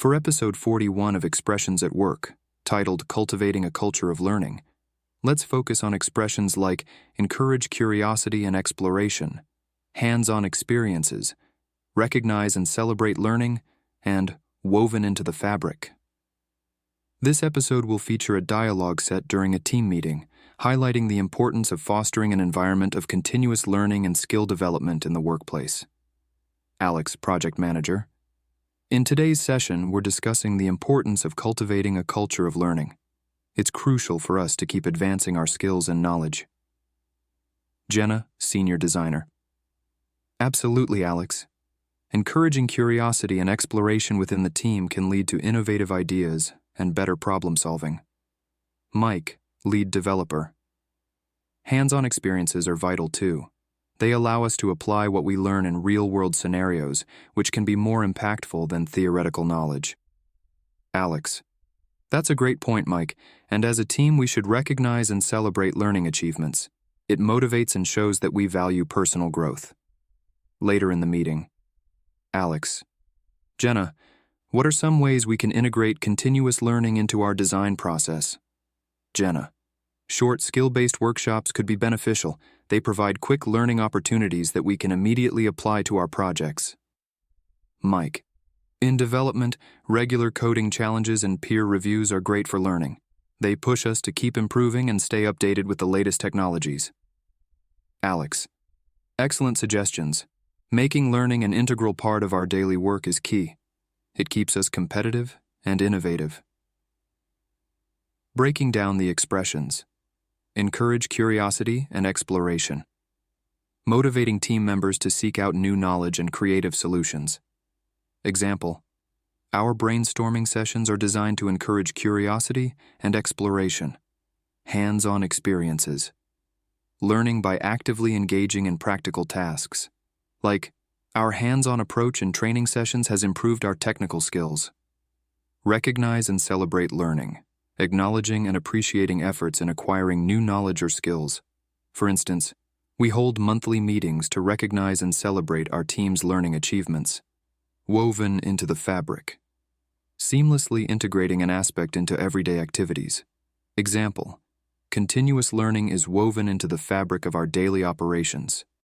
For episode 41 of Expressions at Work, titled Cultivating a Culture of Learning, let's focus on expressions like encourage curiosity and exploration, hands-on experiences, recognize and celebrate learning, and woven into the fabric. This episode will feature a dialogue set during a team meeting, highlighting the importance of fostering an environment of continuous learning and skill development in the workplace. Alex, project manager. In today's session, we're discussing the importance of cultivating a culture of learning. It's crucial for us to keep advancing our skills and knowledge. Jenna, senior designer. Absolutely, Alex. Encouraging curiosity and exploration within the team can lead to innovative ideas and better problem solving. Mike, lead developer. Hands-on experiences are vital too. They allow us to apply what we learn in real-world scenarios, which can be more impactful than theoretical knowledge. Alex. That's a great point, Mike, and as a team we should recognize and celebrate learning achievements. It motivates and shows that we value personal growth. Later in the meeting. Alex. Jenna, what are some ways we can integrate continuous learning into our design process? Jenna. Short, skill-based workshops could be beneficial. They provide quick learning opportunities that we can immediately apply to our projects. Mike. In development, regular coding challenges and peer reviews are great for learning. They push us to keep improving and stay updated with the latest technologies. Alex. Excellent suggestions. Making learning an integral part of our daily work is key. It keeps us competitive and innovative. Breaking down the expressions. Encourage curiosity and exploration. Motivating team members to seek out new knowledge and creative solutions. Example: our brainstorming sessions are designed to encourage curiosity and exploration. Hands-on experiences. Learning by actively engaging in practical tasks. Like, our hands-on approach in training sessions has improved our technical skills. Recognize and celebrate learning. Acknowledging and appreciating efforts in acquiring new knowledge or skills. For instance, we hold monthly meetings to recognize and celebrate our team's learning achievements. Woven into the fabric. Seamlessly integrating an aspect into everyday activities. Example: continuous learning is woven into the fabric of our daily operations,